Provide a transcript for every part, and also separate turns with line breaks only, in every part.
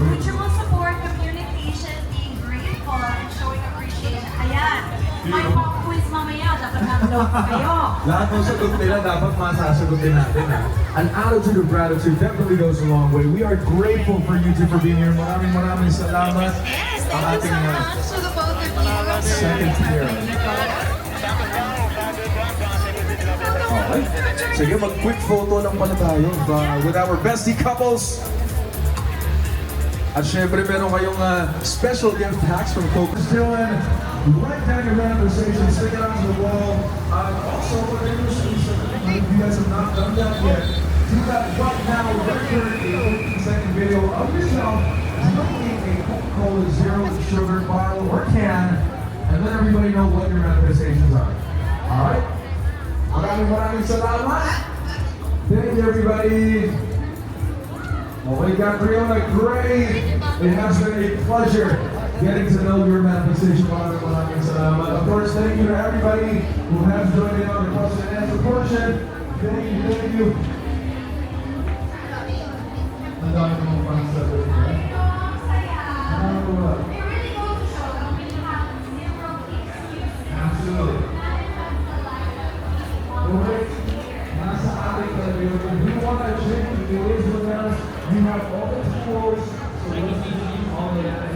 mutual support, communication, being grateful, and showing appreciation. Ayan, may pop quiz mamaya, dapat nag-love kayo.
Lahat ng sagot nila dapat masasagutin natin, ha? An attitude of gratitude definitely goes a long way. We are grateful for you two for being here. Maraming salamat.
Yes, thank you so much to the both of you.
Second tier. Okay. Sige, mag-quick photo lang pala tayo with our bestie couples. At syempre, meron kayong special gift packs from Coca Cola. Write down your conversation, stick it on the wall. Also, for the industry, if you guys have not done that yet, do that right now. Record a 15-second video of yourself drinking a Coca Cola Zero Sugar bottle or can, and let everybody know what your manifestations are. Alright? Maraming salamat. Thank you, everybody. Okay, Catriona Gray, it has been a pleasure getting to know your manifestation. Maraming salamat. Of course, thank you to everybody who has joined in on the question and answer portion. Thank you. Ang dami mong fans sa doon. Absolutely. Okay. Nasa ating talaga. If you want to change the ways with us, you have all the tools. So let's do all of that.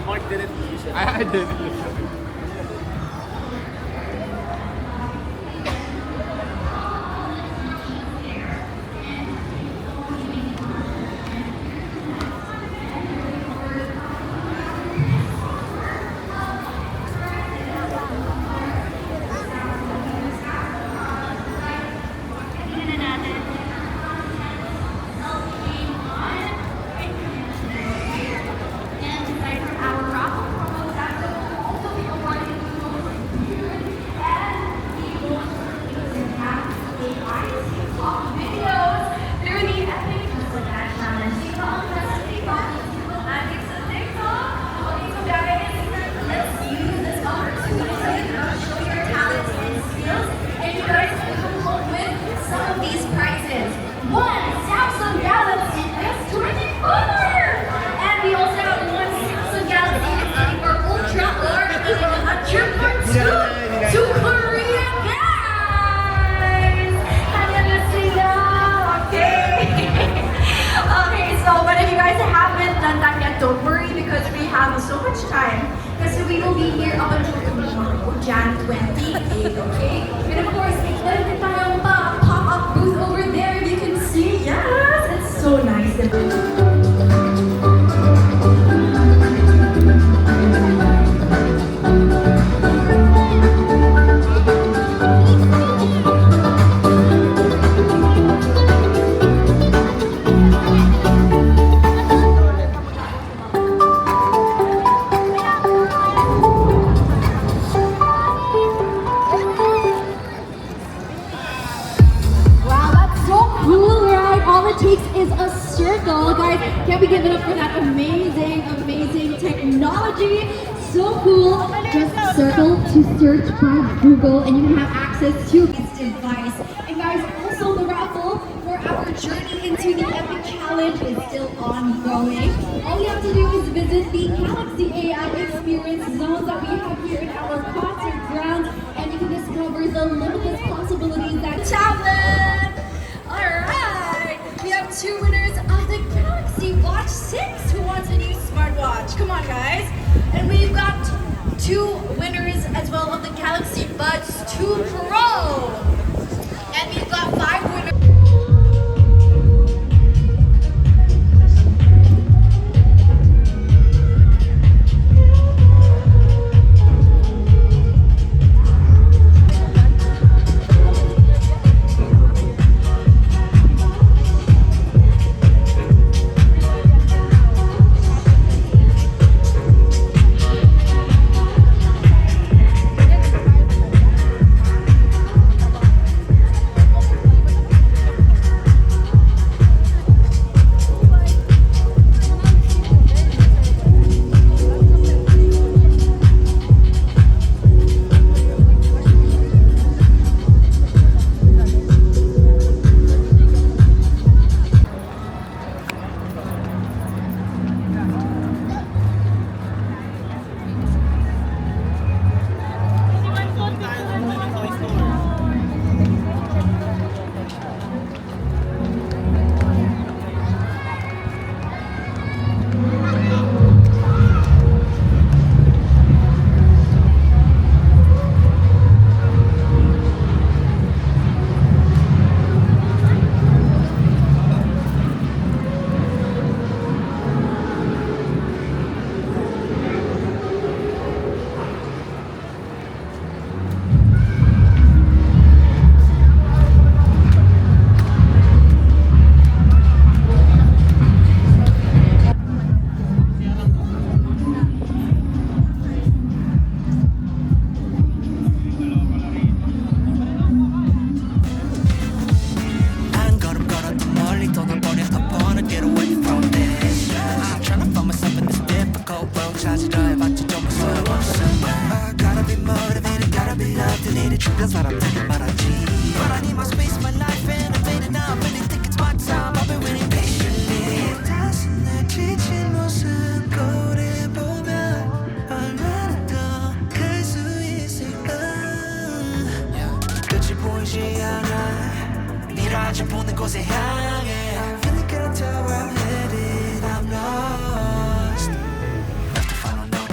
Mark didn't. I did.
Don't worry because we have so much time. Because we will be here up until tomorrow, Jan 28, okay? And of course, meron tayong pop-up booth over there. You can see, yes, it's so nice.
Can we give it up for that amazing, amazing technology? So cool. Just circle to search by Google and you can have access to this device. And guys, also the raffle for our journey into the Epic Challenge is still ongoing. All you have to do is visit the Galaxy AI Experience zones that we have here in our concert grounds and you can discover the limitless possibilities that
Challenge! Alright! We have two winners of the Galaxy Watch 6 who wants a new smartwatch. Come on, guys. And we've got two winners as well of the Galaxy Buds 2 Pro. And we've got 5 winners.
Really can't tell where I'm headed, I'm lost. Left the final note.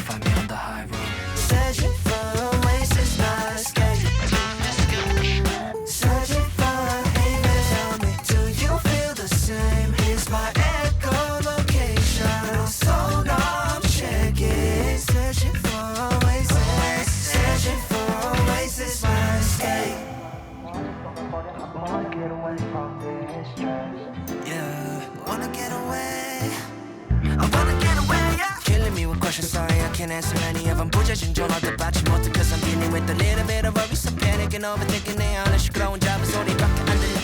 can't answer any of them 부재중 전화도 받지 못해 cause I'm dealing with a little bit of worry some panic and overthinking 내 안에 시끄러운 잡은 소리밖에 안 들려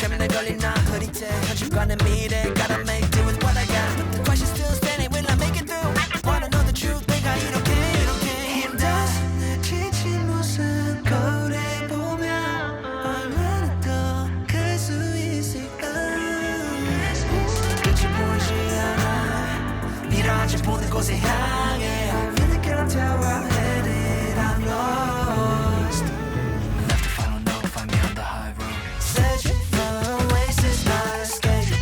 최면에 걸린 나 흐릿해 현실과는 미래 Gotta make do with what I got But the question still standing will I make it through Wanna know the truth 내가 이렇게 힘들어 내 지친 모습 거울에 보면 얼마나 더 클 수 있을까 끝이 보이지 않아 미라지 보는 곳에 향해 I really cannot tell where I'm headed I'm lost Left if I don't know if I'm on the high road Searching for oasis, not escape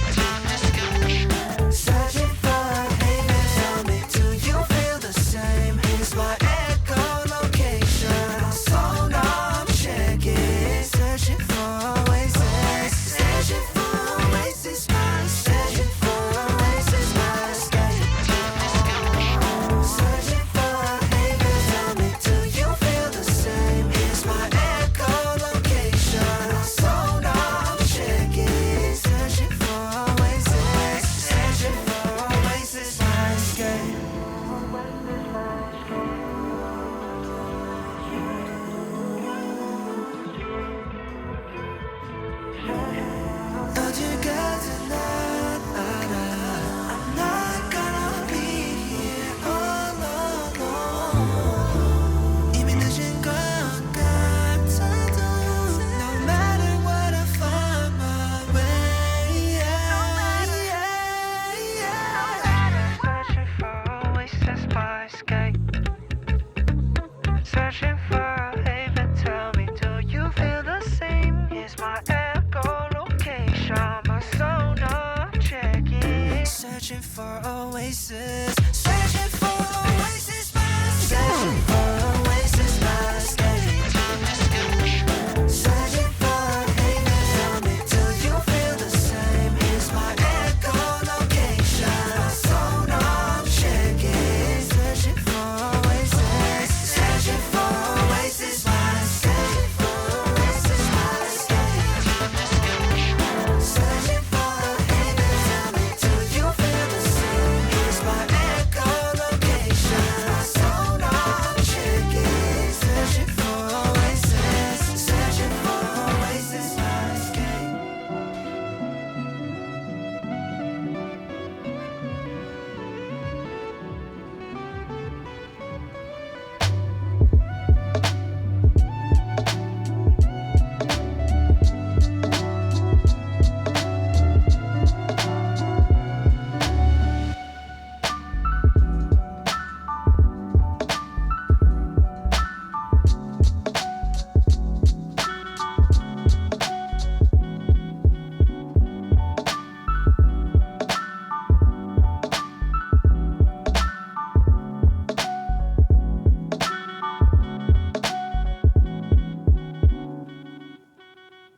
Searching for haven, tell me do you feel the same Here's my echolocation So now I'm checking Searching for oasis Searching for oasis, not Searching for oasis, not escape Searching for haven, tell me do you feel the same Here's my echolocation So now I'm checking Searching for oasis Searching for oasis, my escape 어디가든 난 알아 I'm not gonna be here all alone 이미 늦은 것 같아도 No matter what I find my way Searching for oasis by escape Searching for a haven tell me do you feel the same Here's my echolocation my sonar checking Searching for oasis